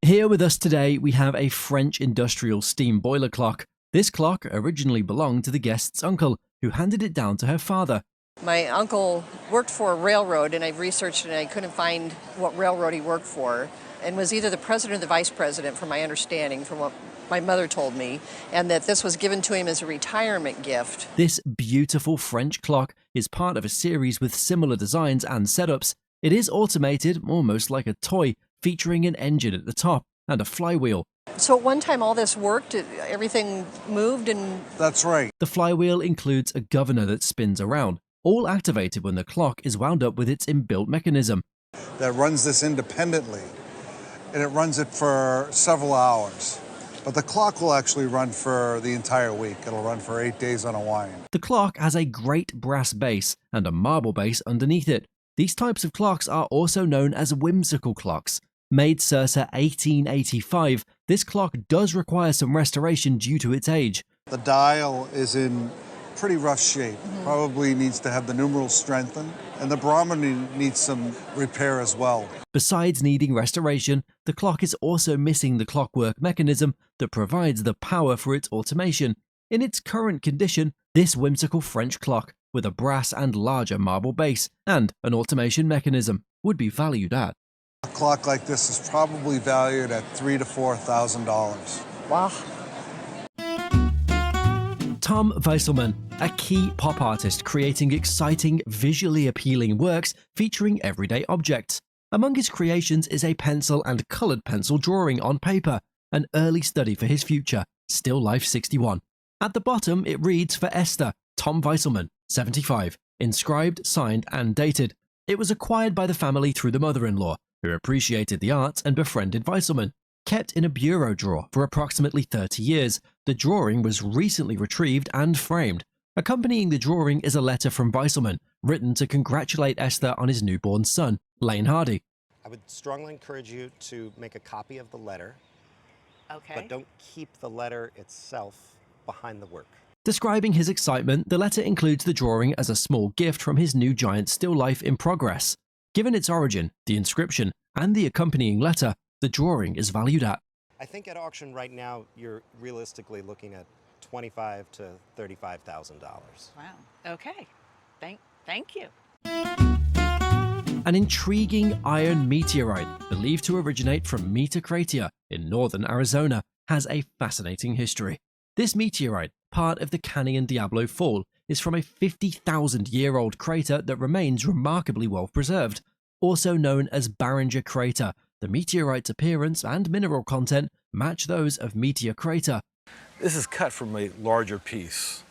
Here with us today, we have a French industrial steam boiler clock. This clock originally belonged to the guest's uncle, who handed it down to her father. My uncle worked for a railroad, and I researched and I couldn't find what railroad he worked for, and was either the president or the vice president, from my understanding, from what my mother told me, and that this was given to him as a retirement gift. This beautiful French clock is part of a series with similar designs and setups. It is automated, almost like a toy, featuring an engine at the top and a flywheel. So at one time all this worked, everything moved and... That's right. The flywheel includes a governor that spins around, all activated when the clock is wound up with its inbuilt mechanism. That runs this independently, and it runs it for several hours. But the clock will actually run for the entire week. It'll run for 8 days on a wind. The clock has a great brass base and a marble base underneath it. These types of clocks are also known as whimsical clocks. Made circa 1885, this clock does require some restoration due to its age. The dial is in pretty rough shape. Probably needs to have the numerals strengthened, and the barometer needs some repair as well. Besides needing restoration, the clock is also missing the clockwork mechanism that provides the power for its automation. In its current condition, this whimsical French clock, with a brass and larger marble base and an automation mechanism, would be valued at. A clock like this is probably valued at $3,000 to $4,000. Wow. Tom Wesselmann, a key pop artist creating exciting, visually appealing works featuring everyday objects. Among his creations is a pencil and colored pencil drawing on paper, an early study for his future, Still Life 61. At the bottom, it reads for Esther, Tom Wesselmann, 75, inscribed, signed, and dated. It was acquired by the family through the mother-in-law, who appreciated the arts and befriended Wesselmann. Kept in a bureau drawer for approximately 30 years, the drawing was recently retrieved and framed. Accompanying the drawing is a letter from Wesselmann, written to congratulate Esther on his newborn son, Lane Hardy. I would strongly encourage you to make a copy of the letter, but don't keep the letter itself behind the work. Describing his excitement, the letter includes the drawing as a small gift from his new giant still life in progress. Given its origin, the inscription, and the accompanying letter, the drawing is valued at. I think at auction right now, you're realistically looking at $25,000 to $35,000. Wow. Okay. Thank you. An intriguing iron meteorite, believed to originate from Meter Crater in northern Arizona, has a fascinating history. This meteorite, part of the Canyon Diablo Fall, is from a 50,000-year-old crater that remains remarkably well preserved. Also known as Barringer Crater, the meteorite's appearance and mineral content match those of Meteor Crater. This is cut from a larger piece,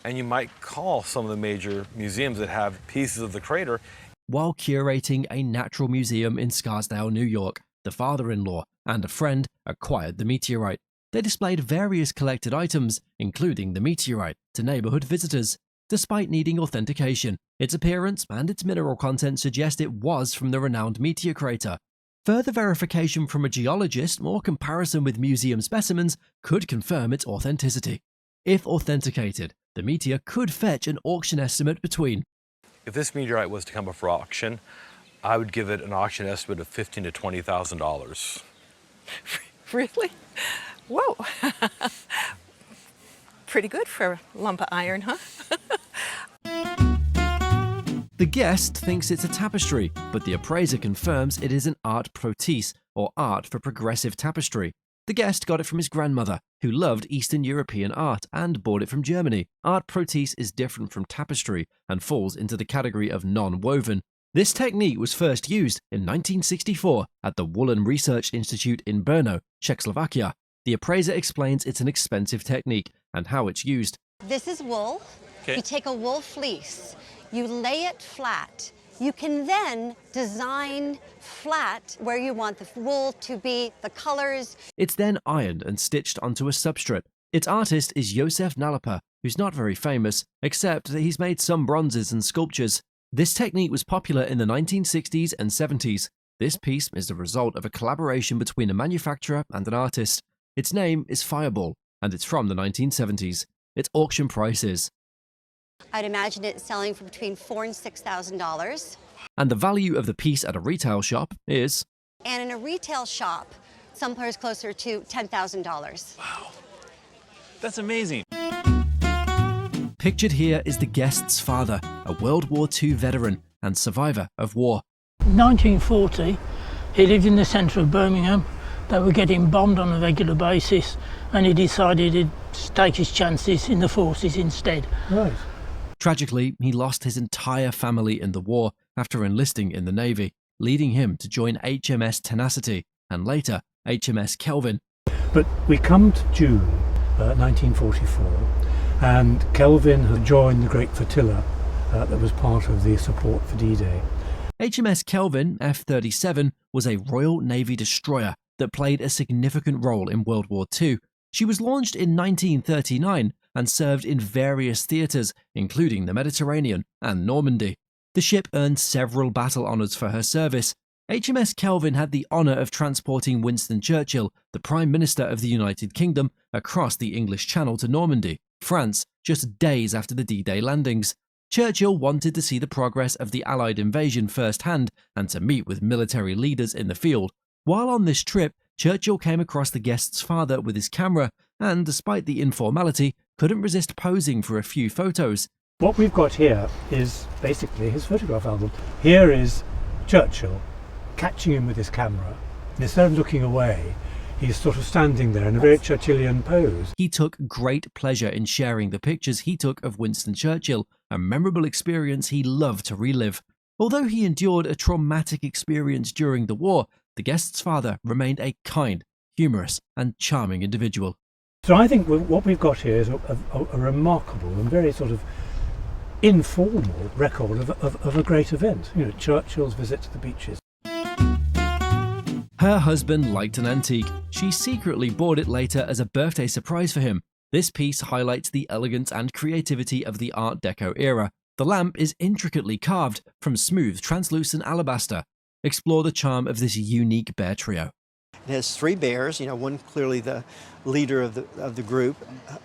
and you might call some of the major museums that have pieces of the crater. While curating a natural museum in Scarsdale, New York, the father-in-law and a friend acquired the meteorite. They displayed various collected items, including the meteorite, to neighborhood visitors. Despite needing authentication, its appearance and its mineral content suggest it was from the renowned Meteor Crater. Further verification from a geologist or comparison with museum specimens could confirm its authenticity. If authenticated, the meteor could fetch an auction estimate between... If this meteorite was to come up for auction, I would give it an auction estimate of $15,000 to $20,000. Really? Whoa. Pretty good for a lump of iron, huh? The guest thinks it's a tapestry, but the appraiser confirms it is an art protis, or art for progressive tapestry. The guest got it from his grandmother, who loved Eastern European art and bought it from Germany. Art protis is different from tapestry and falls into the category of non-woven. This technique was first used in 1964 at the Woolen Research Institute in Brno, Czechoslovakia. The appraiser explains it's an expensive technique and how it's used. This is wool. You take a wool fleece, you lay it flat. You can then design flat where you want the wool to be, the colors. It's then ironed and stitched onto a substrate. Its artist is Josef Nalapa, who's not very famous, except that he's made some bronzes and sculptures. This technique was popular in the 1960s and 70s. This piece is the result of a collaboration between a manufacturer and an artist. Its name is Fireball, and it's from the 1970s. Its auction price is... I'd imagine it selling for between $4,000 and $6,000. And the value of the piece at a retail shop is... And in a retail shop, somewhere closer to $10,000. Wow, that's amazing. Pictured here is the guest's father, a World War II veteran and survivor of war. 1940, he lived in the centre of Birmingham. They were getting bombed on a regular basis, and he decided he'd take his chances in the forces instead. Right. Tragically, he lost his entire family in the war after enlisting in the Navy, leading him to join HMS Tenacity and later HMS Kelvin. But we come to June 1944, and Kelvin had joined the Great Flotilla that was part of the support for D-Day. HMS Kelvin F-37 was a Royal Navy destroyer that played a significant role in World War II. She was launched in 1939 and served in various theatres, including the Mediterranean and Normandy. The ship earned several battle honours for her service. HMS Kelvin had the honour of transporting Winston Churchill, the Prime Minister of the United Kingdom, across the English Channel to Normandy, France, just days after the D-Day landings. Churchill wanted to see the progress of the Allied invasion firsthand and to meet with military leaders in the field. While on this trip, Churchill came across the guest's father with his camera and, despite the informality, couldn't resist posing for a few photos. What we've got here is basically his photograph album. Here is Churchill catching him with his camera. And instead of looking away, he's sort of standing there in a very Churchillian pose. He took great pleasure in sharing the pictures he took of Winston Churchill, a memorable experience he loved to relive. Although he endured a traumatic experience during the war, the guest's father remained a kind, humorous and charming individual. So I think what we've got here is a remarkable and very sort of informal record of a great event. You know, Churchill's visit to the beaches. Her husband liked an antique. She secretly bought it later as a birthday surprise for him. This piece highlights the elegance and creativity of the Art Deco era. The lamp is intricately carved from smooth, translucent alabaster. Explore the charm of this unique bear trio. It has three bears, one clearly the leader of the group,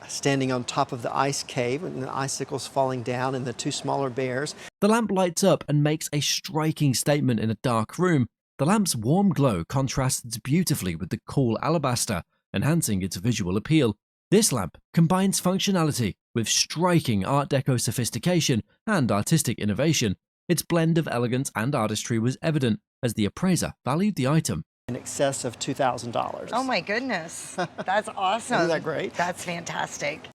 standing on top of the ice cave and the icicles falling down, and the two smaller bears. The lamp lights up and makes a striking statement in a dark room. The lamp's warm glow contrasts beautifully with the cool alabaster, enhancing its visual appeal. This lamp combines functionality with striking Art Deco sophistication and artistic innovation. Its blend of elegance and artistry was evident as the appraiser valued the item In excess of $2,000. Oh my goodness. That's awesome. Isn't that great? That's fantastic.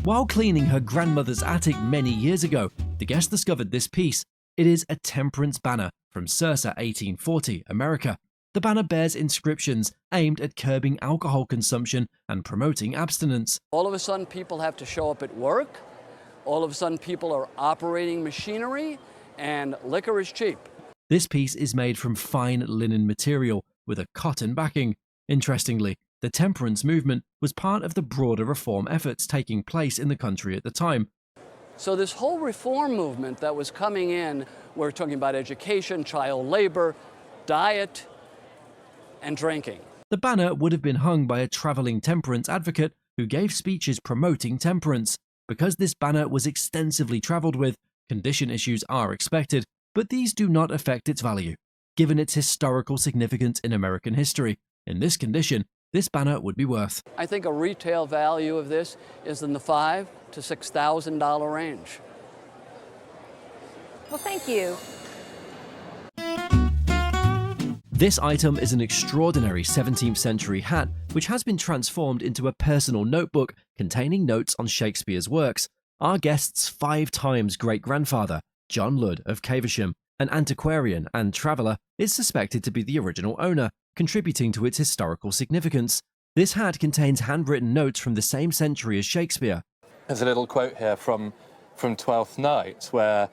While cleaning her grandmother's attic many years ago, the guest discovered this piece. It is a Temperance banner from circa 1840 America. The banner bears inscriptions aimed at curbing alcohol consumption and promoting abstinence. All of a sudden, people have to show up at work. All of a sudden, people are operating machinery, and liquor is cheap. This piece is made from fine linen material with a cotton backing. Interestingly, the temperance movement was part of the broader reform efforts taking place in the country at the time. So this whole reform movement that was coming in, we're talking about education, child labor, diet, and drinking. The banner would have been hung by a traveling temperance advocate who gave speeches promoting temperance. Because this banner was extensively traveled with, condition issues are expected, but these do not affect its value. Given its historical significance in American history, in this condition, this banner would be worth. I think a retail value of this is in the $5,000 to $6,000 range. Well, thank you. This item is an extraordinary 17th century hat which has been transformed into a personal notebook containing notes on Shakespeare's works. Our guest's 5 times great-grandfather, John Ludd of Caversham, an antiquarian and traveller, is suspected to be the original owner, contributing to its historical significance. This hat contains handwritten notes from the same century as Shakespeare. There's a little quote here from Twelfth Night where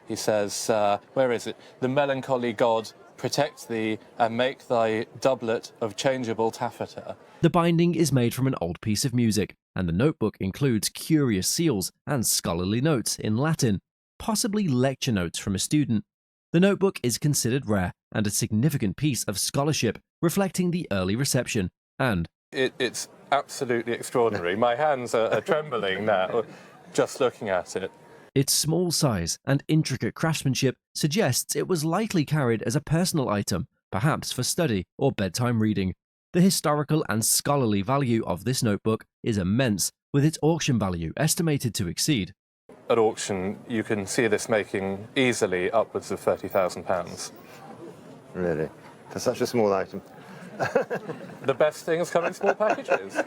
he says, where is it? "The melancholy god protect thee and make thy doublet of changeable taffeta." The binding is made from an old piece of music, and the notebook includes curious seals and scholarly notes in Latin, possibly lecture notes from a student. The notebook is considered rare and a significant piece of scholarship reflecting the early reception, and It's absolutely extraordinary. My hands are trembling now just looking at it. its small size and intricate craftsmanship suggests it was likely carried as a personal item perhaps for study or bedtime reading. The historical and scholarly value of this notebook is immense, with its auction value estimated to exceed. At auction, you can see this making easily upwards of £30,000. Really? For such a small item? The best things come in small packages.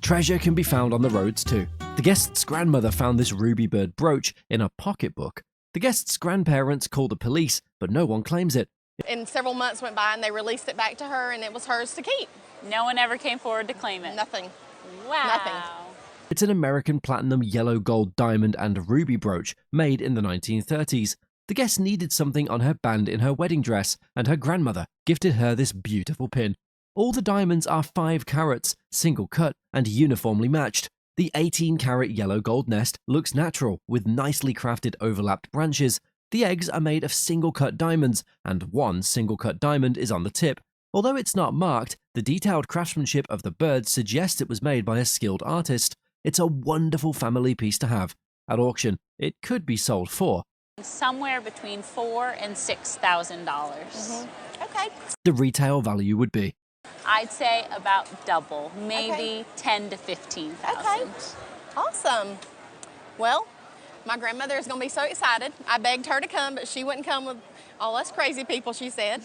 Treasure can be found on the roads too. The guest's grandmother found this ruby bird brooch in a pocketbook. The guest's grandparents called the police, but no one claims it. And several months went by and they released it back to her and it was hers to keep. No one ever came forward to claim it? Nothing. Wow. Nothing. It's an American platinum yellow gold diamond and ruby brooch made in the 1930s. The guest needed something on her band in her wedding dress, and her grandmother gifted her this beautiful pin. All the diamonds are 5 carats, single cut and uniformly matched. The 18-carat yellow gold nest looks natural with nicely crafted overlapped branches. The eggs are made of single-cut diamonds, and 1 single-cut diamond is on the tip. Although it's not marked, the detailed craftsmanship of the bird suggests it was made by a skilled artist. It's a wonderful family piece to have. At auction, it could be sold for somewhere between $4,000 and $6,000. Okay. The retail value would be, I'd say, about double, maybe $10,000 to $15,000. Okay. Awesome. Well, my grandmother is going to be so excited. I begged her to come, but she wouldn't come with all us crazy people, she said.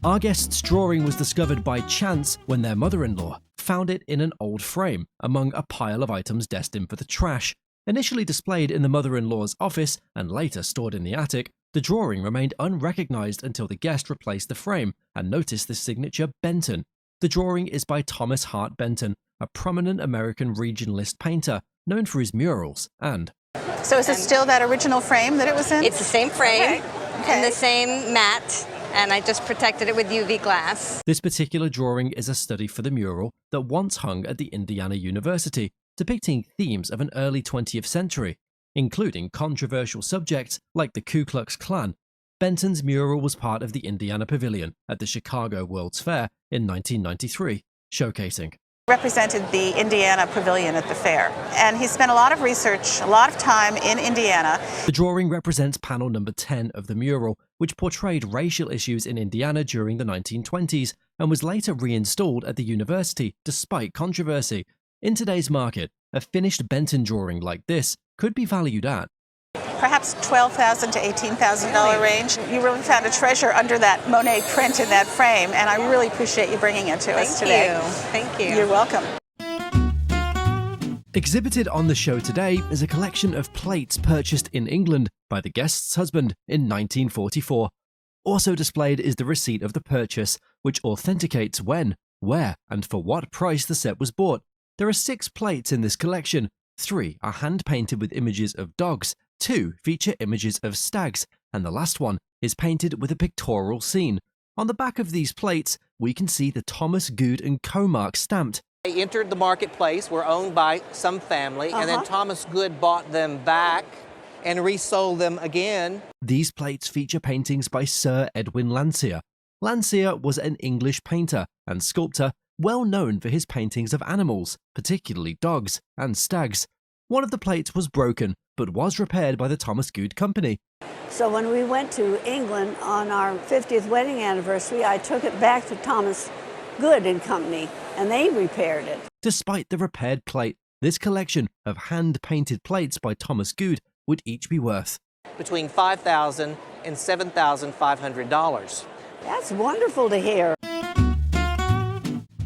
Our guest's drawing was discovered by chance when their mother-in-law found it in an old frame among a pile of items destined for the trash. Initially displayed in the mother-in-law's office and later stored in the attic, the drawing remained unrecognized until the guest replaced the frame and noticed the signature Benton. The drawing is by Thomas Hart Benton, a prominent American regionalist painter known for his murals and... So is it still that original frame that it was in? It's the same frame and the same mat, and I just protected it with UV glass. This particular drawing is a study for the mural that once hung at the Indiana University, depicting themes of an early 20th century, including controversial subjects like the Ku Klux Klan. Benton's mural was part of the Indiana Pavilion at the Chicago World's Fair in 1993, showcasing. Represented the Indiana Pavilion at the fair, and he spent a lot of research, a lot of time in Indiana. The drawing represents panel number 10 of the mural, which portrayed racial issues in Indiana during the 1920s and was later reinstalled at the university despite controversy. In today's market, a finished Benton drawing like this could be valued at perhaps $12,000 to $18,000 range. You really found a treasure under that Monet print in that frame, and I really appreciate you bringing it to us today. Thank you. You're welcome. Exhibited on the show today is a collection of plates purchased in England by the guest's husband in 1944. Also displayed is the receipt of the purchase, which authenticates when, where, and for what price the set was bought. There are 6 plates in this collection. 3 are hand-painted with images of dogs, 2 feature images of stags, and the last one is painted with a pictorial scene. On the back of these plates, we can see the Thomas Good & Co. mark stamped. They entered the marketplace, were owned by some family, and then Thomas Good bought them back and resold them again. These plates feature paintings by Sir Edwin Landseer. Landseer was an English painter and sculptor well known for his paintings of animals, particularly dogs and stags. One of the plates was broken, but was repaired by the Thomas Good Company. So when we went to England on our 50th wedding anniversary, I took it back to Thomas Good and Company, and they repaired it. Despite the repaired plate, this collection of hand-painted plates by Thomas Good would each be worth between $5,000 and $7,500. That's wonderful to hear.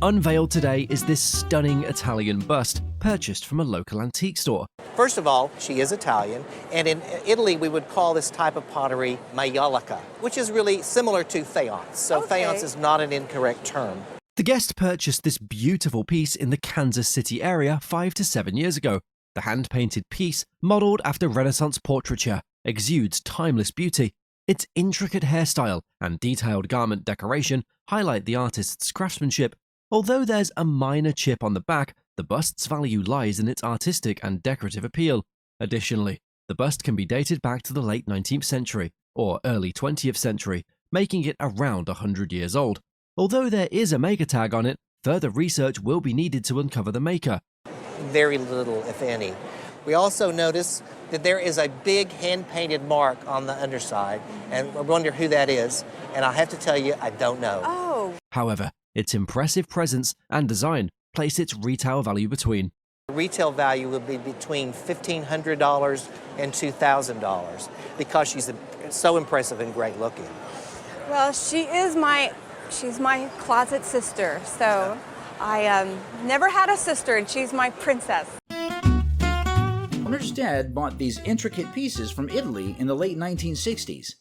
Unveiled today is this stunning Italian bust, purchased from a local antique store. First of all, she is Italian, and in Italy we would call this type of pottery majolica, which is really similar to faience. So faience is not an incorrect term. The guest purchased this beautiful piece in the Kansas City area 5 to 7 years ago. The hand-painted piece, modeled after Renaissance portraiture, exudes timeless beauty. Its intricate hairstyle and detailed garment decoration highlight the artist's craftsmanship. Although there's a minor chip on the back, the bust's value lies in its artistic and decorative appeal. Additionally, the bust can be dated back to the late 19th century or early 20th century, making it around 100 years old. Although there is a maker tag on it, further research will be needed to uncover the maker. Very little, if any. We also notice that there is a big hand-painted mark on the underside, and I wonder who that is, and I have to tell you, I don't know. Oh. However, its impressive presence and design place its retail value between. Retail value will be between $1,500 and $2,000 because she's so impressive and great looking. Well, she's my closet sister, so I never had a sister, and she's my princess. Owner's dad bought these intricate pieces from Italy in the late 1960s.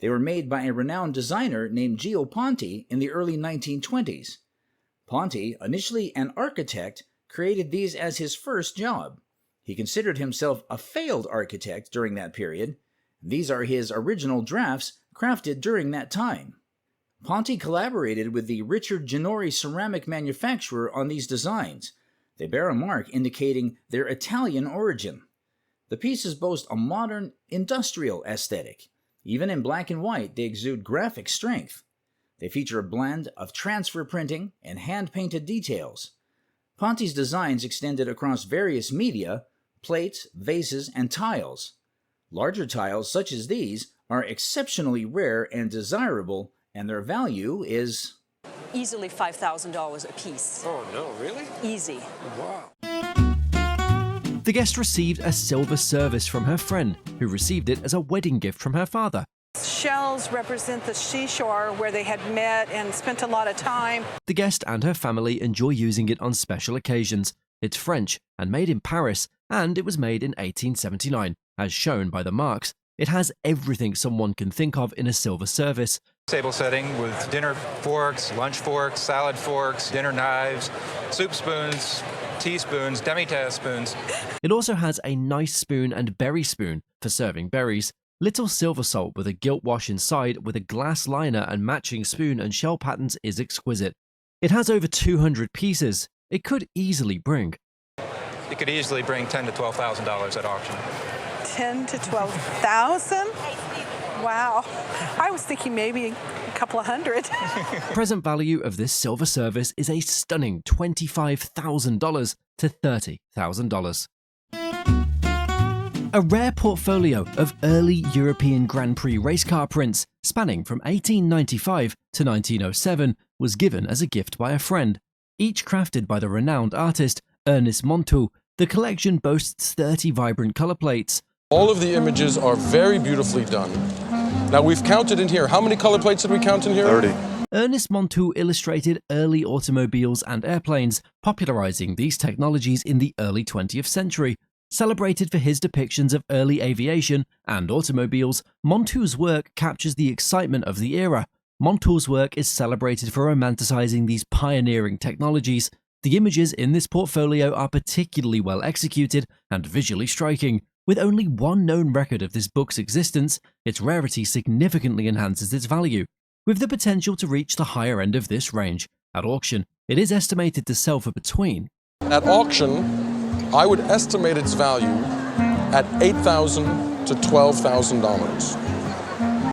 They were made by a renowned designer named Gio Ponti in the early 1920s. Ponti, initially an architect, created these as his first job. He considered himself a failed architect during that period. These are his original drafts crafted during that time. Ponti collaborated with the Richard Ginori ceramic manufacturer on these designs. They bear a mark indicating their Italian origin. The pieces boast a modern, industrial aesthetic. Even in black and white, they exude graphic strength. They feature a blend of transfer printing and hand-painted details. Ponti's designs extended across various media, plates, vases, and tiles. Larger tiles, such as these, are exceptionally rare and desirable, and their value is easily $5,000 a piece. Oh, no, really? Easy. Wow. The guest received a silver service from her friend, who received it as a wedding gift from her father. Shells represent the seashore where they had met and spent a lot of time. The guest and her family enjoy using it on special occasions. It's French and made in Paris, and it was made in 1879, as shown by the marks. It has everything someone can think of in a silver service. Table setting with dinner forks, lunch forks, salad forks, dinner knives, soup spoons, teaspoons, demi-tasse spoons. It also has a nice spoon and berry spoon for serving berries. Little silver salt with a gilt wash inside with a glass liner and matching spoon and shell patterns is exquisite. It has over 200 pieces. It could easily bring. It could easily bring $10,000 to $12,000 at auction. 10 to 12,000? Wow. I was thinking maybe a couple of hundred. Present value of this silver service is a stunning $25,000 to $30,000. A rare portfolio of early European Grand Prix race car prints spanning from 1895 to 1907 was given as a gift by a friend. Each crafted by the renowned artist Ernest Montaut, the collection boasts 30 vibrant color plates. All of the images are very beautifully done. Now we've counted in here. How many color plates did we count in here? 30. Ernest Montaut illustrated early automobiles and airplanes, popularizing these technologies in the early 20th century. Celebrated for his depictions of early aviation and automobiles, Montaut's work captures the excitement of the era. Montaut's work is celebrated for romanticizing these pioneering technologies. The images in this portfolio are particularly well executed and visually striking. With only one known record of this book's existence, its rarity significantly enhances its value, with the potential to reach the higher end of this range. At auction, it is estimated to sell for between. At auction, I would estimate its value at $8,000 to $12,000.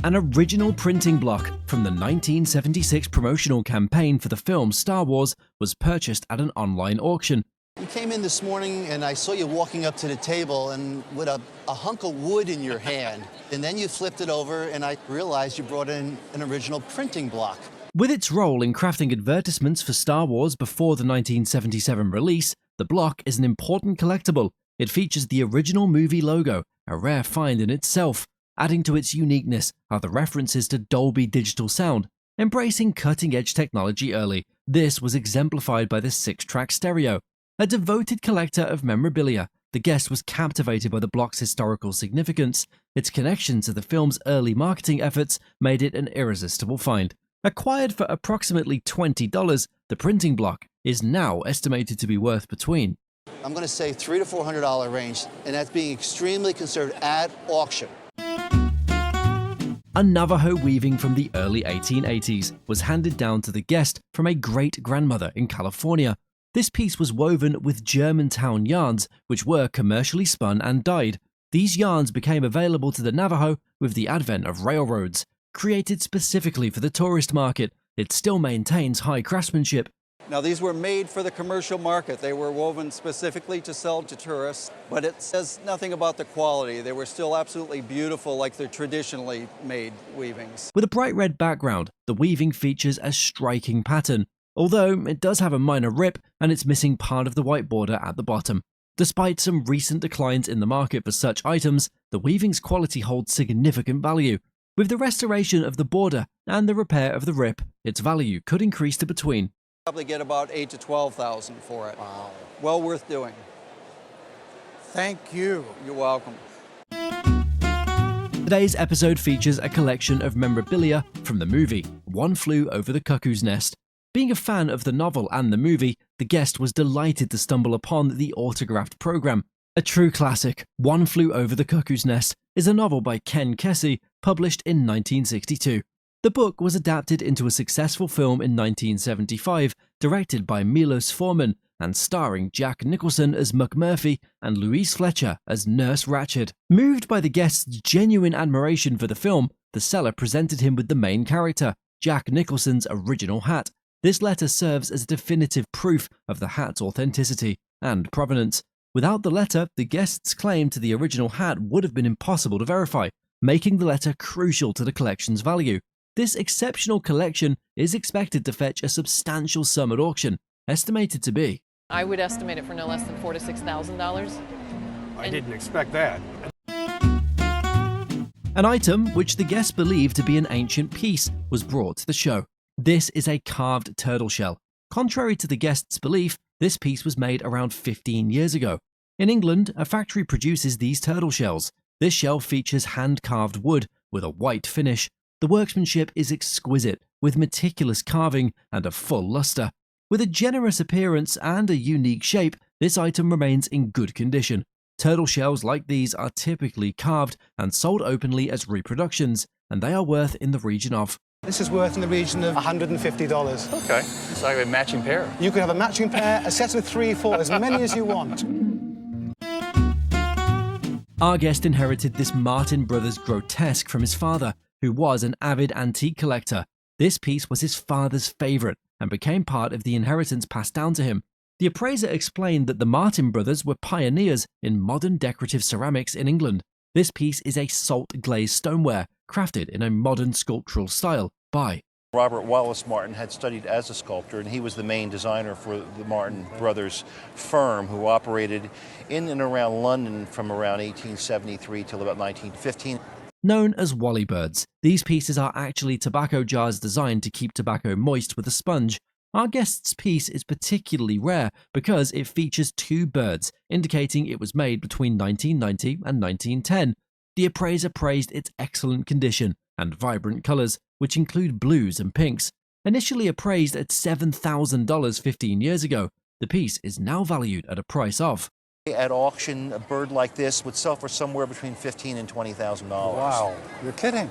An original printing block from the 1976 promotional campaign for the film Star Wars was purchased at an online auction. You came in this morning and I saw you walking up to the table and with a hunk of wood in your hand. And then you flipped it over and I realized you brought in an original printing block. With its role in crafting advertisements for Star Wars before the 1977 release, the block is an important collectible. It features the original movie logo, a rare find in itself. Adding to its uniqueness are the references to Dolby Digital sound, embracing cutting-edge technology early. This was exemplified by the 6-track stereo. A devoted collector of memorabilia, the guest was captivated by the block's historical significance. Its connection to the film's early marketing efforts made it an irresistible find. Acquired for approximately $20, the printing block is now estimated to be worth between. I'm going to say $300 to $400 range, and that's being extremely conservative at auction. A Navajo weaving from the early 1880s was handed down to the guest from a great-grandmother in California. This piece was woven with Germantown yarns, which were commercially spun and dyed. These yarns became available to the Navajo with the advent of railroads. Created specifically for the tourist market, it still maintains high craftsmanship. Now, these were made for the commercial market. They were woven specifically to sell to tourists, but it says nothing about the quality. They were still absolutely beautiful like they're traditionally made weavings. With a bright red background, the weaving features a striking pattern, although it does have a minor rip and it's missing part of the white border at the bottom. Despite some recent declines in the market for such items, the weaving's quality holds significant value. With the restoration of the border and the repair of the rip, its value could increase to between Probably get about $8,000 to $12,000 for it. Wow. Well worth doing. Thank you. You're welcome. Today's episode features a collection of memorabilia from the movie One Flew Over the Cuckoo's Nest. Being a fan of the novel and the movie, the guest was delighted to stumble upon the autographed program. A true classic, One Flew Over the Cuckoo's Nest is a novel by Ken Kesey, published in 1962. The book was adapted into a successful film in 1975, directed by Milos Forman and starring Jack Nicholson as McMurphy and Louise Fletcher as Nurse Ratched. Moved by the guest's genuine admiration for the film, the seller presented him with the main character, Jack Nicholson's original hat. This letter serves as definitive proof of the hat's authenticity and provenance. Without the letter, the guest's claim to the original hat would have been impossible to verify, making the letter crucial to the collection's value. This exceptional collection is expected to fetch a substantial sum at auction, estimated to be. I would estimate it for no less than $4,000 to $6,000. I didn't expect that. An item which the guests believed to be an ancient piece was brought to the show. This is a carved turtle shell. Contrary to the guests' belief, this piece was made around 15 years ago. In England, a factory produces these turtle shells. This shell features hand-carved wood with a white finish. The workmanship is exquisite, with meticulous carving and a full luster. With a generous appearance and a unique shape, this item remains in good condition. Turtle shells like these are typically carved and sold openly as reproductions, and they are worth in the region of. This is worth in the region of $150. Okay, it's like a matching pair. You could have a matching pair, a set of 3, 4, as many as you want. Our guest inherited this Martin Brothers grotesque from his father, who was an avid antique collector. This piece was his father's favourite and became part of the inheritance passed down to him. The appraiser explained that the Martin brothers were pioneers in modern decorative ceramics in England. This piece is a salt-glazed stoneware, crafted in a modern sculptural style by Robert Wallace Martin had studied as a sculptor, and he was the main designer for the Martin Brothers firm, who operated in and around London from around 1873 till about 1915. Known as Wally birds, these pieces are actually tobacco jars designed to keep tobacco moist with a sponge. Our guest's piece is particularly rare because it features 2 birds, indicating it was made between 1990 and 1910. The appraiser praised its excellent condition and vibrant colours, which include blues and pinks. Initially appraised at $7,000 15 years ago, the piece is now valued at a price of. At auction, a bird like this would sell for somewhere between $15,000 and $20,000. Wow, you're kidding.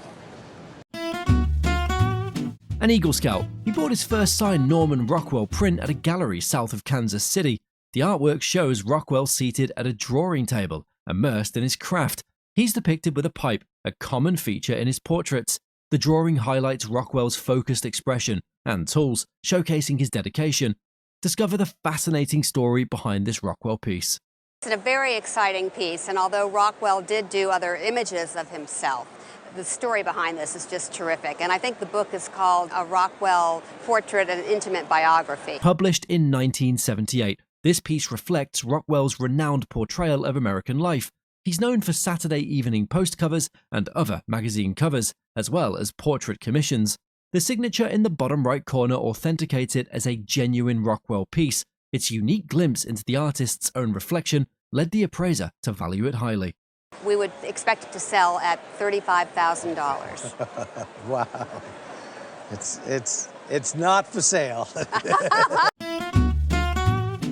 An Eagle Scout, he bought his first signed Norman Rockwell print at a gallery south of Kansas City. The artwork shows Rockwell seated at a drawing table, immersed in his craft. He's depicted with a pipe, a common feature in his portraits. The drawing highlights Rockwell's focused expression and tools, showcasing his dedication. Discover the fascinating story behind this Rockwell piece. It's a very exciting piece, and although Rockwell did do other images of himself, the story behind this is just terrific. And I think the book is called A Rockwell Portrait and Intimate Biography. Published in 1978, this piece reflects Rockwell's renowned portrayal of American life. He's known for Saturday Evening Post covers and other magazine covers, as well as portrait commissions. The signature in the bottom right corner authenticates it as a genuine Rockwell piece. Its unique glimpse into the artist's own reflection led the appraiser to value it highly. We would expect it to sell at $35,000. Wow. It's not for sale.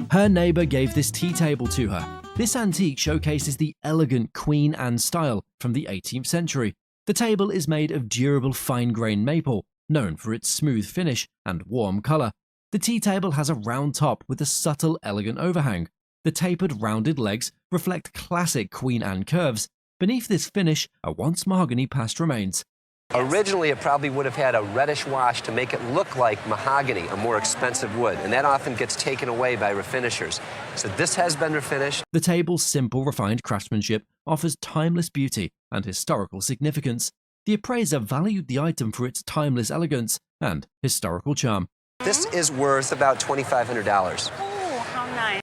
Her neighbour gave this tea table to her. This antique showcases the elegant Queen Anne style from the 18th century. The table is made of durable fine-grained maple, known for its smooth finish and warm colour. The tea table has a round top with a subtle, elegant overhang. The tapered, rounded legs reflect classic Queen Anne curves. Beneath this finish are once mahogany past remains. Originally, it probably would have had a reddish wash to make it look like mahogany, a more expensive wood, and that often gets taken away by refinishers. So this has been refinished. The table's simple, refined craftsmanship offers timeless beauty and historical significance. The appraiser valued the item for its timeless elegance and historical charm. This is worth about $2,500. Oh, how nice.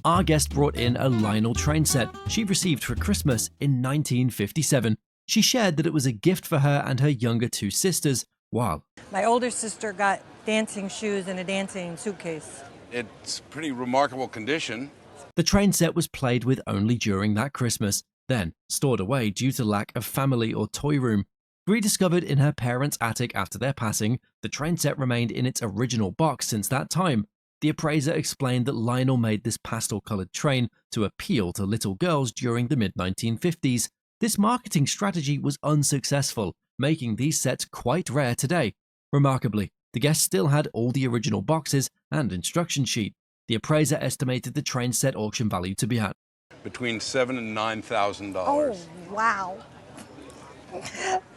Our guest brought in a Lionel train set she received for Christmas in 1957. She shared that it was a gift for her and her younger two sisters, while my older sister got dancing shoes and a dancing suitcase. It's pretty remarkable condition. the train set was played with only during that Christmas, then stored away due to lack of family or toy room. Rediscovered in her parents' attic after their passing, the train set remained in its original box since that time. The appraiser explained that Lionel made this pastel-coloured train to appeal to little girls during the mid-1950s. This marketing strategy was unsuccessful, making these sets quite rare today. Remarkably, the guest still had all the original boxes and instruction sheet. The appraiser estimated the train set auction value to be at between $7,000 and $9,000. Oh, wow.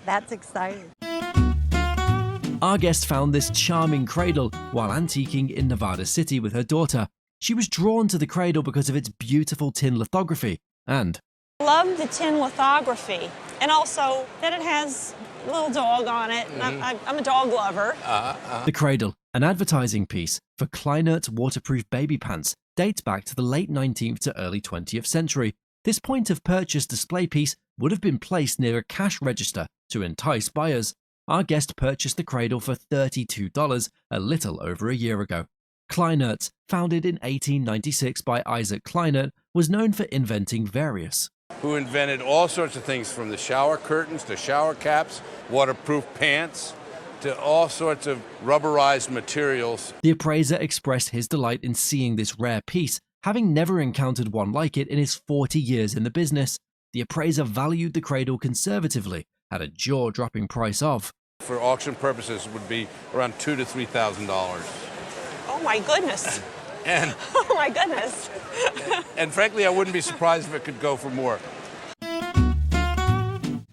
That's exciting. Our guest found this charming cradle while antiquing in Nevada City with her daughter. She was drawn to the cradle because of its beautiful tin lithography and love the tin lithography, and also that it has a little dog on it. I'm a dog lover. The cradle, an advertising piece for Kleinert's waterproof baby pants, dates back to the late 19th to early 20th century. This point-of-purchase display piece would have been placed near a cash register to entice buyers. Our guest purchased the cradle for $32 a little over a year ago. Kleinert, founded in 1896 by Isaac Kleinert, was known for inventing various who invented all sorts of things from the shower curtains to shower caps, waterproof pants, to all sorts of rubberized materials. The appraiser expressed his delight in seeing this rare piece, having never encountered one like it in his 40 years in the business. The appraiser valued the cradle conservatively at a jaw-dropping price of, for auction purposes, would be around $2,000 to $3,000. Oh my goodness. And oh my goodness. and frankly, I wouldn't be surprised if it could go for more.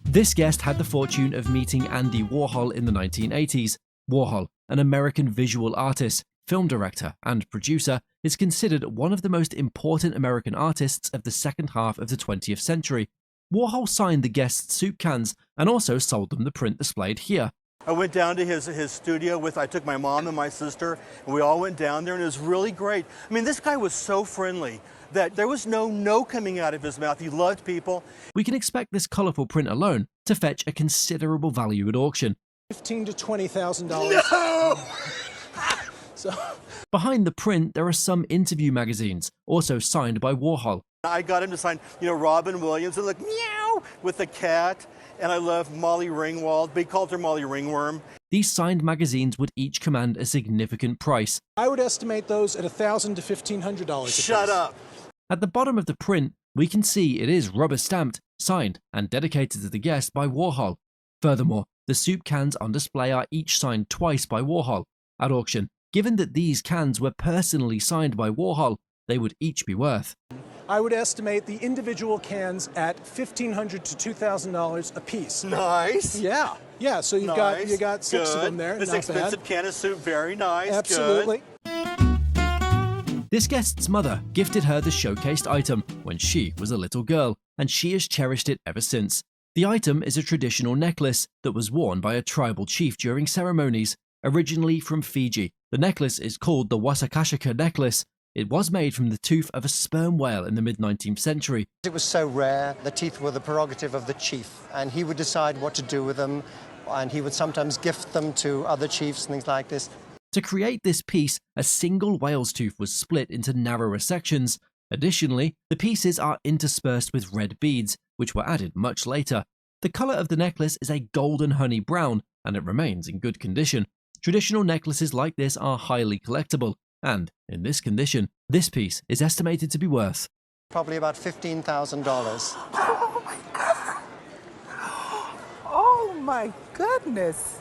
This guest had the fortune of meeting Andy Warhol in the 1980s. Warhol, an American visual artist, film director, and producer, is considered one of the most important American artists of the second half of the 20th century. Warhol signed the guest's soup cans and also sold them the print displayed here. I went down to his studio I took my mom and my sister, and we all went down there, and it was really great. I mean, this guy was so friendly that there was no coming out of his mouth. He loved people. We can expect this colourful print alone to fetch a considerable value at auction. $15,000 to $20,000. No! So. Behind the print, there are some interview magazines, also signed by Warhol. I got him to sign, Robin Williams, and look, meow, with the cat. And I love Molly Ringwald. They called her Molly Ringworm. These signed magazines would each command a significant price. I would estimate those at $1,000 to $1,500. Shut up. At the bottom of the print, we can see it is rubber stamped, signed, and dedicated to the guest by Warhol. Furthermore, the soup cans on display are each signed twice by Warhol. At auction, given that these cans were personally signed by Warhol, they would each be worth. I would estimate the individual cans at $1,500 to $2,000 a piece. Nice. Yeah. So you got six Good. of them there. This Not expensive bad. can of soup, very nice. Absolutely. Good. This guest's mother gifted her the showcased item when she was a little girl, and she has cherished it ever since. The item is a traditional necklace that was worn by a tribal chief during ceremonies. Originally from Fiji, the necklace is called the Wasakashika necklace. It was made from the tooth of a sperm whale in the mid-19th century. It was so rare, the teeth were the prerogative of the chief, and he would decide what to do with them, and he would sometimes gift them to other chiefs and things like this. To create this piece, a single whale's tooth was split into narrower sections. Additionally, the pieces are interspersed with red beads, which were added much later. The colour of the necklace is a golden honey brown, and it remains in good condition. Traditional necklaces like this are highly collectible, and, in this condition, this piece is estimated to be worth probably about $15,000. Oh my God! Oh my goodness!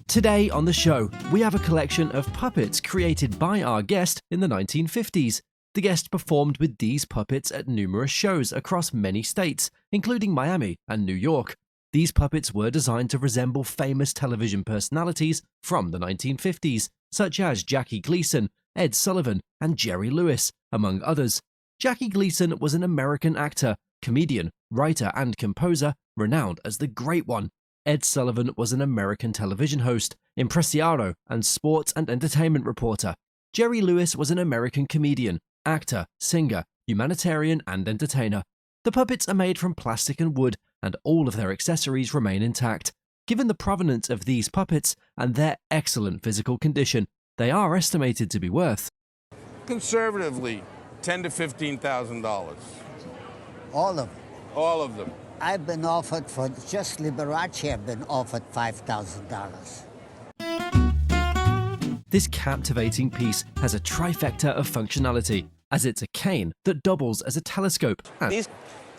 Today on the show, we have a collection of puppets created by our guest in the 1950s. The guest performed with these puppets at numerous shows across many states, including Miami and New York. These puppets were designed to resemble famous television personalities from the 1950s, such as Jackie Gleason, Ed Sullivan, and Jerry Lewis, among others. Jackie Gleason was an American actor, comedian, writer, and composer, renowned as the Great One. Ed Sullivan was an American television host, impresario, and sports and entertainment reporter. Jerry Lewis was an American comedian, actor, singer, humanitarian, and entertainer. The puppets are made from plastic and wood, and all of their accessories remain intact. Given the provenance of these puppets and their excellent physical condition, they are estimated to be worth, Conservatively, $10,000 to $15,000. All of them. All of them. I've been offered for just Liberace. I've been offered $5,000. This captivating piece has a trifecta of functionality, as it's a cane that doubles as a telescope. These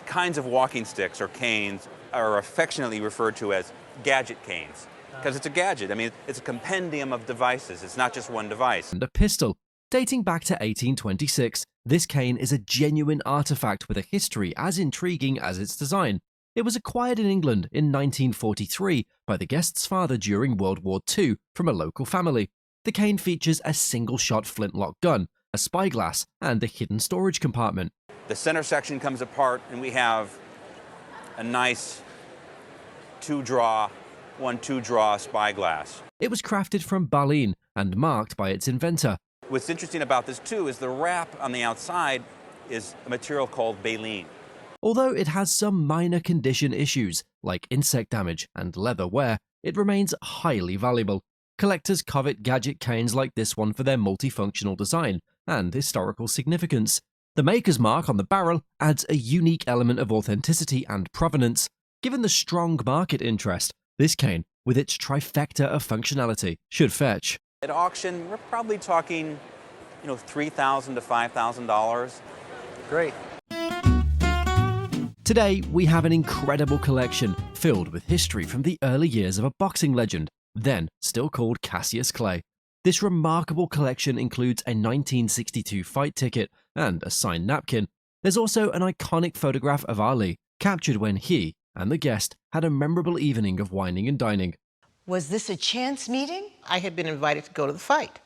kinds of walking sticks or canes are affectionately referred to as gadget canes because it's a gadget. I mean, it's a compendium of devices. It's not just one device. And a pistol. Dating back to 1826, this cane is a genuine artifact with a history as intriguing as its design. It was acquired in England in 1943 by the guest's father during World War II from a local family. The cane features a single-shot flintlock gun, a spyglass, and a hidden storage compartment. The center section comes apart and we have a nice two-draw spyglass. It was crafted from baleen and marked by its inventor. What's interesting about this too is the wrap on the outside is a material called baleen. Although it has some minor condition issues, like insect damage and leather wear, it remains highly valuable. Collectors covet gadget canes like this one for their multifunctional design and historical significance. The maker's mark on the barrel adds a unique element of authenticity and provenance. Given the strong market interest, this cane, with its trifecta of functionality, should fetch. At auction, we're probably talking, $3,000 to $5,000. Great. Today, we have an incredible collection filled with history from the early years of a boxing legend, then still called Cassius Clay. This remarkable collection includes a 1962 fight ticket and a signed napkin. There's also an iconic photograph of Ali, captured when he and the guest had a memorable evening of wining and dining. Was this a chance meeting? I had been invited to go to the fight,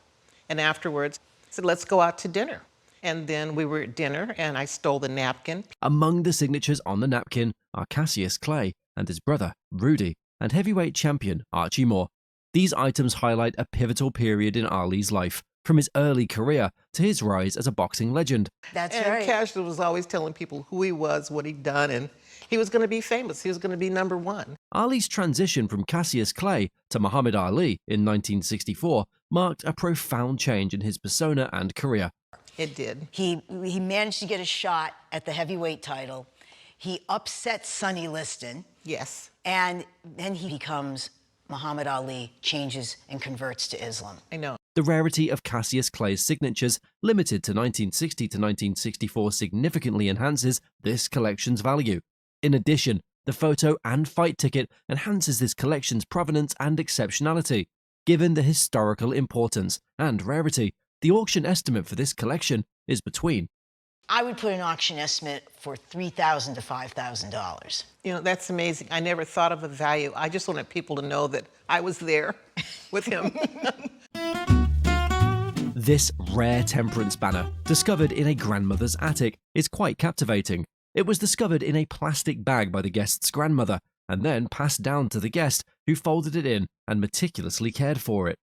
and afterwards I said, let's go out to dinner. And then we were at dinner, and I stole the napkin. Among the signatures on the napkin are Cassius Clay and his brother, Rudy, and heavyweight champion Archie Moore. These items highlight a pivotal period in Ali's life, from his early career to his rise as a boxing legend. That's and right. Cassius was always telling people who he was, what he'd done, and he was going to be famous. He was going to be #1. Ali's transition from Cassius Clay to Muhammad Ali in 1964 marked a profound change in his persona and career. It did. He managed to get a shot at the heavyweight title. He upset Sonny Liston. Yes. And then he becomes Muhammad Ali, changes and converts to Islam. I know. The rarity of Cassius Clay's signatures, limited to 1960 to 1964, significantly enhances this collection's value. In addition, the photo and fight ticket enhances this collection's provenance and exceptionality. Given the historical importance and rarity, the auction estimate for this collection is between. I would put an auction estimate for $3,000 to $5,000. That's amazing. I never thought of a value. I just wanted people to know that I was there with him. This rare Temperance banner, discovered in a grandmother's attic, is quite captivating. It was discovered in a plastic bag by the guest's grandmother, and then passed down to the guest, who folded it in and meticulously cared for it.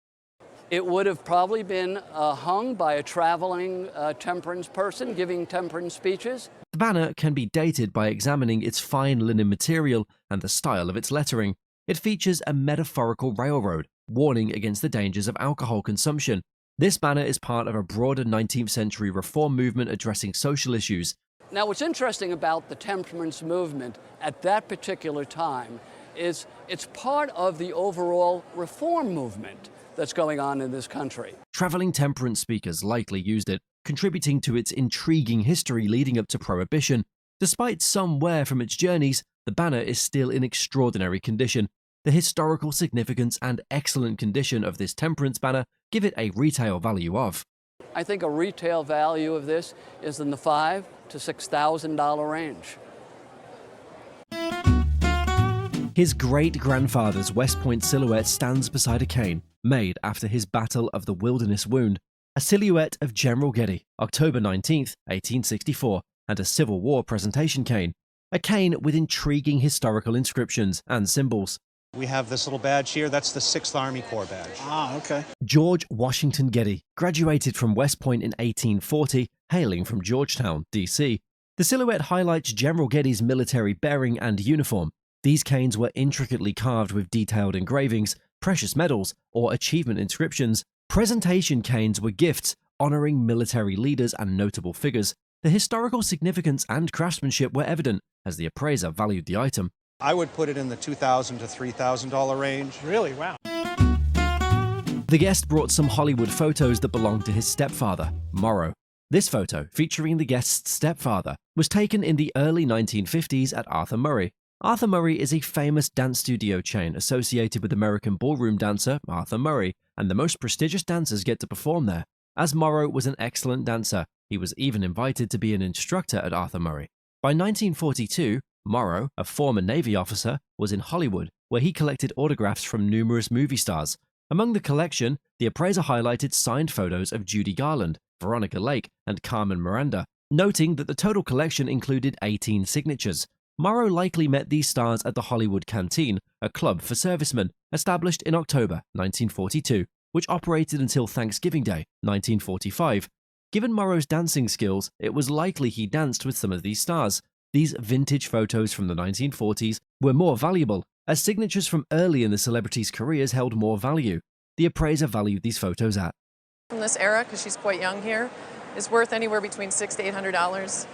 It would have probably been hung by a traveling temperance person giving temperance speeches. The banner can be dated by examining its fine linen material and the style of its lettering. It features a metaphorical railroad, warning against the dangers of alcohol consumption. This banner is part of a broader 19th century reform movement addressing social issues. Now, what's interesting about the temperance movement at that particular time is it's part of the overall reform movement that's going on in this country. Traveling temperance speakers likely used it, contributing to its intriguing history leading up to Prohibition. Despite some wear from its journeys, the banner is still in extraordinary condition. The historical significance and excellent condition of this temperance banner give it a retail value of I think a retail value of this is in the $5,000 to $6,000 range. His great-grandfather's West Point silhouette stands beside a cane, made after his Battle of the Wilderness Wound, a silhouette of General Getty, October 19, 1864, and a Civil War presentation cane, a cane with intriguing historical inscriptions and symbols. We have this little badge here. That's the 6th Army Corps badge. Ah, okay. George Washington Getty graduated from West Point in 1840, hailing from Georgetown, D.C. The silhouette highlights General Getty's military bearing and uniform. These canes were intricately carved with detailed engravings, precious metals, or achievement inscriptions. Presentation canes were gifts honoring military leaders and notable figures. The historical significance and craftsmanship were evident as the appraiser valued the item. I would put it in the $2,000 to $3,000 range. Really? Wow. The guest brought some Hollywood photos that belonged to his stepfather, Morrow. This photo, featuring the guest's stepfather, was taken in the early 1950s at Arthur Murray. Arthur Murray is a famous dance studio chain associated with American ballroom dancer Arthur Murray, and the most prestigious dancers get to perform there. As Morrow was an excellent dancer, he was even invited to be an instructor at Arthur Murray. By 1942, Morrow, a former Navy officer, was in Hollywood, where he collected autographs from numerous movie stars. Among the collection, the appraiser highlighted signed photos of Judy Garland, Veronica Lake, and Carmen Miranda, noting that the total collection included 18 signatures. Morrow likely met these stars at the Hollywood Canteen, a club for servicemen, established in October 1942, which operated until Thanksgiving Day 1945. Given Morrow's dancing skills, it was likely he danced with some of these stars. These vintage photos from the 1940s were more valuable, as signatures from early in the celebrities' careers held more value. The appraiser valued these photos at. From this era, because she's quite young here, is worth anywhere between $600 to $800.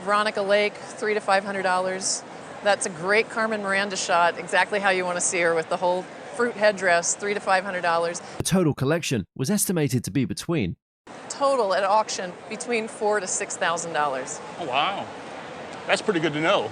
Veronica Lake, $300 to $500. That's a great Carmen Miranda shot, exactly how you want to see her with the whole fruit headdress, $300 to $500. The total collection was estimated to be between. Total at auction between $4,000 to $6,000. Oh, wow. That's pretty good to know.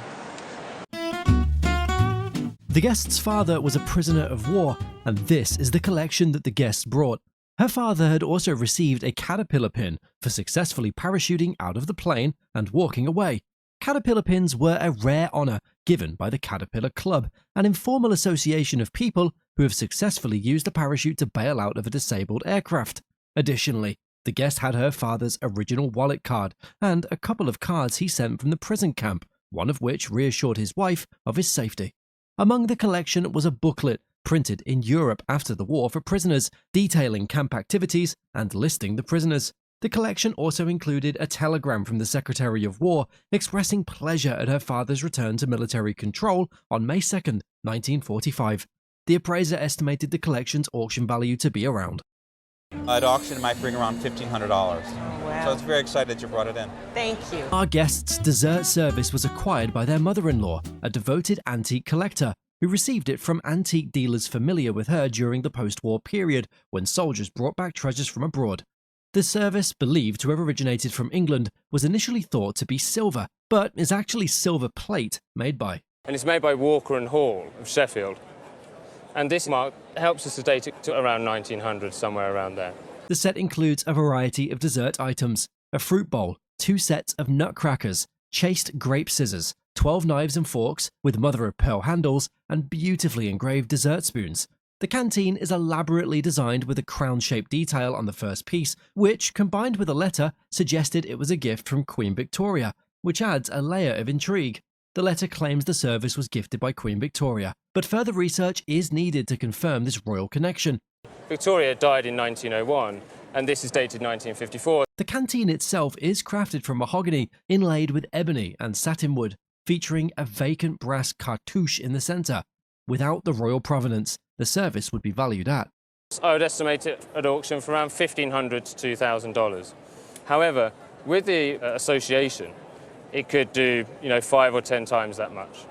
The guest's father was a prisoner of war, and this is the collection that the guest brought. Her father had also received a caterpillar pin for successfully parachuting out of the plane and walking away. Caterpillar pins were a rare honor given by the Caterpillar Club, an informal association of people who have successfully used a parachute to bail out of a disabled aircraft. Additionally, the guest had her father's original wallet card and a couple of cards he sent from the prison camp, one of which reassured his wife of his safety. Among the collection was a booklet printed in Europe after the war for prisoners, detailing camp activities and listing the prisoners. The collection also included a telegram from the Secretary of War expressing pleasure at her father's return to military control on May 2, 1945. The appraiser estimated the collection's auction value to be around. At auction, it might bring around $1,500. Wow. So it's very excited that you brought it in. Thank you. Our guest's dessert service was acquired by their mother-in-law, a devoted antique collector, who received it from antique dealers familiar with her during the post-war period when soldiers brought back treasures from abroad. The service, believed to have originated from England, was initially thought to be silver, but is actually silver plate made by. And it's made by Walker and Hall of Sheffield. And this mark helps us to date it to around 1900, somewhere around there. The set includes a variety of dessert items, a fruit bowl, 2 sets of nutcrackers, chased grape scissors, 12 knives and forks with mother-of-pearl handles, and beautifully engraved dessert spoons. The canteen is elaborately designed with a crown-shaped detail on the first piece, which, combined with a letter, suggested it was a gift from Queen Victoria, which adds a layer of intrigue. The letter claims the service was gifted by Queen Victoria, but further research is needed to confirm this royal connection. Victoria died in 1901, and this is dated 1954. The canteen itself is crafted from mahogany, inlaid with ebony and satinwood, featuring a vacant brass cartouche in the center. Without the royal provenance, the service would be valued at. I would estimate it at auction for around $1,500 to $2,000. However, with the association, it could do, 5 or 10 times that much.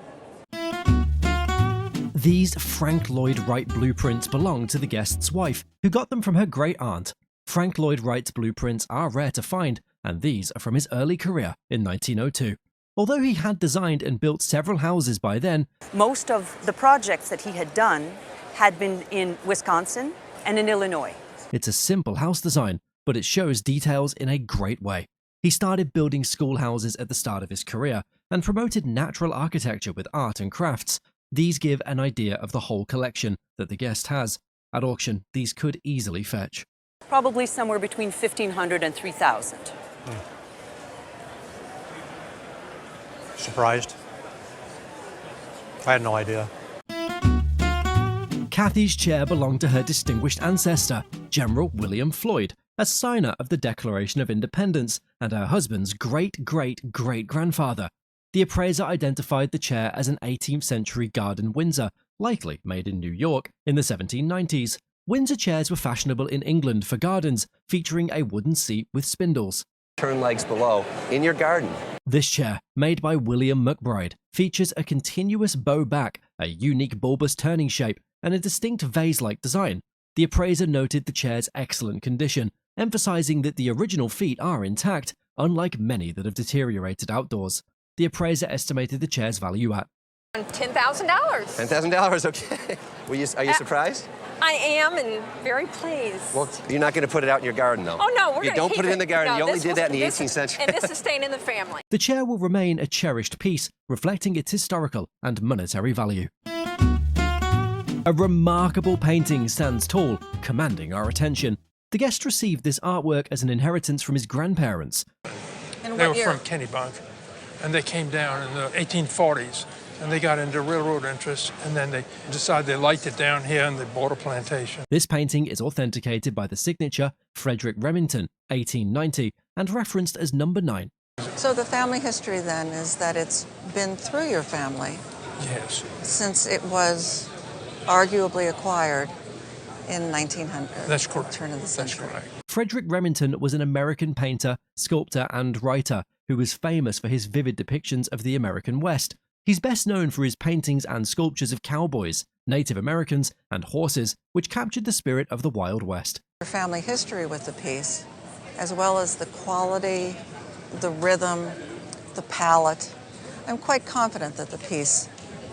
These Frank Lloyd Wright blueprints belong to the guest's wife, who got them from her great-aunt. Frank Lloyd Wright's blueprints are rare to find, and these are from his early career in 1902. Although he had designed and built several houses by then, most of the projects that he had done had been in Wisconsin and in Illinois. It's a simple house design, but it shows details in a great way. He started building schoolhouses at the start of his career and promoted natural architecture with art and crafts. These give an idea of the whole collection that the guest has. At auction, these could easily fetch. Probably somewhere between $1,500 and $3,000. Surprised. I had no idea. Kathy's chair belonged to her distinguished ancestor, General William Floyd, a signer of the Declaration of Independence, and her husband's great-great-great-grandfather. The appraiser identified the chair as an 18th century garden Windsor, likely made in New York in the 1790s. Windsor chairs were fashionable in England for gardens, featuring a wooden seat with spindles. Turn legs below in your garden. This chair, made by William McBride, features a continuous bow back, a unique bulbous turning shape, and a distinct vase-like design. The appraiser noted the chair's excellent condition, emphasizing that the original feet are intact, unlike many that have deteriorated outdoors. The appraiser estimated the chair's value at $10,000. $10,000, okay. Are you surprised? I am, and very pleased. Well, you're not going to put it out in your garden, though. Oh, no, we're going to keep it. Don't put it in the garden. No, you only did that in the 18th century. And this is staying in the family. The chair will remain a cherished piece, reflecting its historical and monetary value. A remarkable painting stands tall, commanding our attention. The guest received this artwork as an inheritance from his grandparents. They were from Kennebunk, and they came down in the 1840s, and they got into railroad interests, and then they decided they liked it down here, and they bought a plantation. This painting is authenticated by the signature Frederic Remington, 1890, and referenced as number 9. So the family history then is that it's been through your family. Yes. Since it was arguably acquired in 1900. That's correct. Turn of the century. That's correct. Frederic Remington was an American painter, sculptor, and writer who was famous for his vivid depictions of the American West. He's best known for his paintings and sculptures of cowboys, Native Americans, and horses, which captured the spirit of the Wild West. Your family history with the piece, as well as the quality, the rhythm, the palette. I'm quite confident that the piece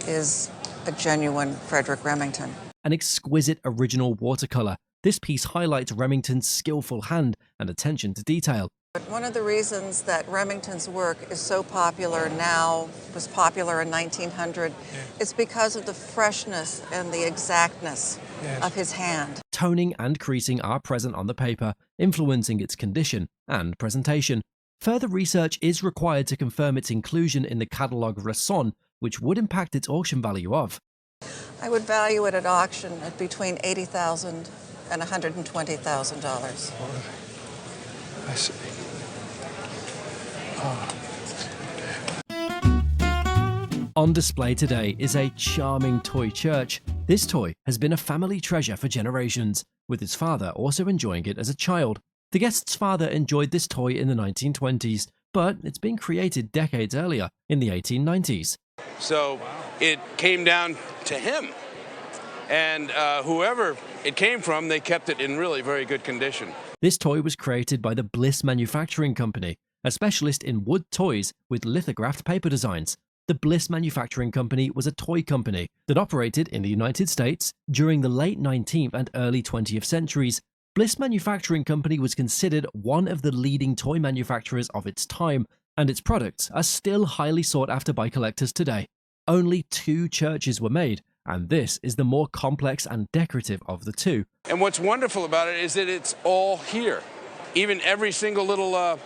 is a genuine Frederic Remington. An exquisite original watercolor, this piece highlights Remington's skillful hand and attention to detail. But one of the reasons that Remington's work is so popular now, was popular in 1900, is because of the freshness and the exactness of his hand. Toning and creasing are present on the paper, influencing its condition and presentation. Further research is required to confirm its inclusion in the catalogue Rasson, which would impact its auction value of. I would value it at auction at between $80,000 and $120,000. I see. On display today is a charming toy church. This toy has been a family treasure for generations, with his father also enjoying it as a child. The guest's father enjoyed this toy in the 1920s, but it's been created decades earlier, in the 1890s. So it came down to him. And whoever it came from, they kept it in really very good condition. This toy was created by the Bliss Manufacturing Company, a specialist in wood toys with lithographed paper designs. The Bliss Manufacturing Company was a toy company that operated in the United States during the late 19th and early 20th centuries. Bliss Manufacturing Company was considered one of the leading toy manufacturers of its time, and its products are still highly sought after by collectors today. Only 2 churches were made, and this is the more complex and decorative of the 2. And what's wonderful about it is that it's all here. Even every single little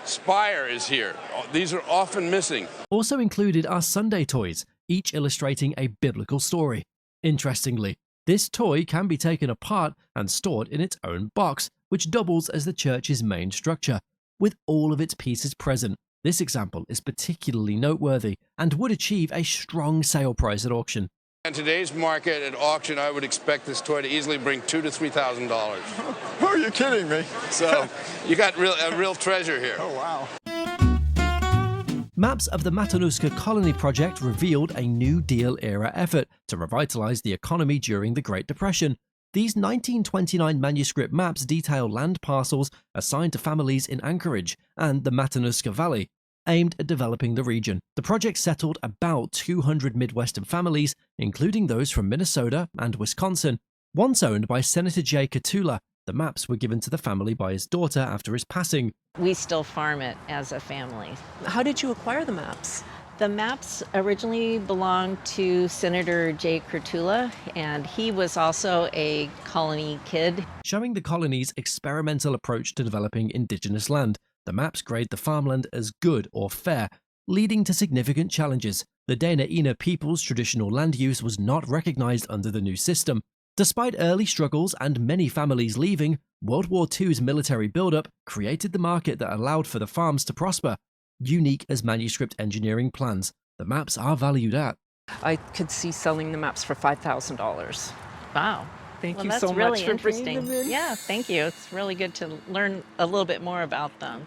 spire is here. These are often missing. Also included are Sunday toys, each illustrating a biblical story. Interestingly, this toy can be taken apart and stored in its own box, which doubles as the church's main structure. With all of its pieces present, this example is particularly noteworthy and would achieve a strong sale price at auction. In today's market at auction, I would expect this toy to easily bring $2,000 to $3,000. Are you kidding me? So you got a real treasure here. Oh, wow. Maps of the Matanuska Colony Project revealed a New Deal-era effort to revitalize the economy during the Great Depression. These 1929 manuscript maps detail land parcels assigned to families in Anchorage and the Matanuska Valley, aimed at developing the region. The project settled about 200 Midwestern families, including those from Minnesota and Wisconsin. Once owned by Senator Jay Catula, the The maps were given to the family by his daughter after his passing. We still farm it as a family. How did you acquire the maps? The maps originally belonged to Senator Jay Kurtula, and he was also a colony kid. Showing the colony's experimental approach to developing indigenous land, the maps grade the farmland as good or fair, leading to significant challenges. The Dana Ina people's traditional land use was not recognized under the new system. Despite early struggles and many families leaving, World War II's military buildup created the market that allowed for the farms to prosper. Unique as manuscript engineering plans, the maps are valued at. I could see selling the maps for $5,000. Wow. Thank you that's so really much for bringing interesting. them in. Yeah, thank you. It's really good to learn a little bit more about them.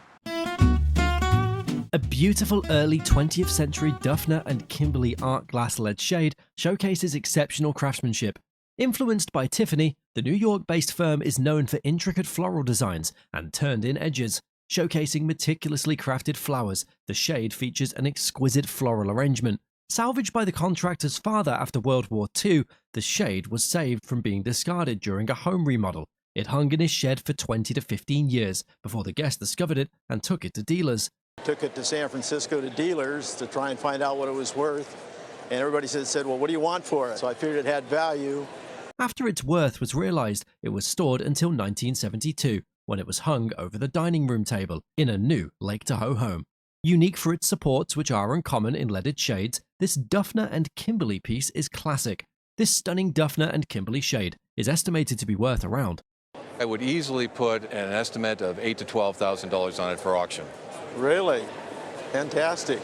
A beautiful early 20th century Duffner and Kimberly art glass lead shade showcases exceptional craftsmanship. Influenced by Tiffany, the New York-based firm is known for intricate floral designs and turned-in edges. Showcasing meticulously crafted flowers, the shade features an exquisite floral arrangement. Salvaged by the contractor's father after World War II, the shade was saved from being discarded during a home remodel. It hung in his shed for 20 to 15 years before the guest discovered it and took it to dealers. Took it to San Francisco to dealers to try and find out what it was worth. And everybody said, well, what do you want for it? So I figured it had value. After its worth was realized, it was stored until 1972, when it was hung over the dining room table in a new Lake Tahoe home. Unique for its supports, which are uncommon in leaded shades, this Duffner and Kimberly piece is classic. This stunning Duffner and Kimberly shade is estimated to be worth around. I would easily put an estimate of $8,000 to $12,000 on it for auction. Really? Fantastic.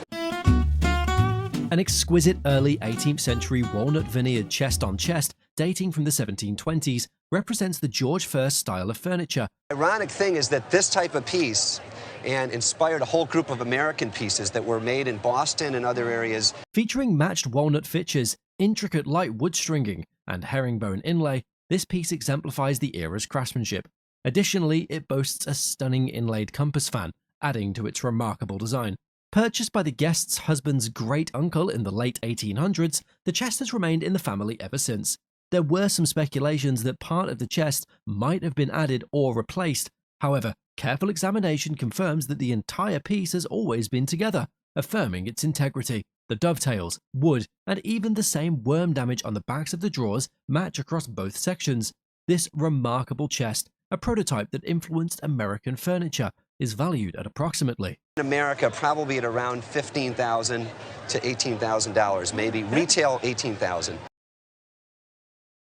An exquisite early 18th century walnut veneered chest on chest dating from the 1720s represents the George I style of furniture. The ironic thing is that this type of piece and inspired a whole group of American pieces that were made in Boston and other areas. Featuring matched walnut features, intricate light wood stringing, and herringbone inlay, this piece exemplifies the era's craftsmanship. Additionally, it boasts a stunning inlaid compass fan, adding to its remarkable design. Purchased by the guest's husband's great-uncle in the late 1800s, the chest has remained in the family ever since. There were some speculations that part of the chest might have been added or replaced. However, careful examination confirms that the entire piece has always been together, affirming its integrity. The dovetails, wood, and even the same worm damage on the backs of the drawers match across both sections. This remarkable chest, a prototype that influenced American furniture, is valued at approximately. In America, probably at around $15,000 to $18,000, maybe retail $18,000.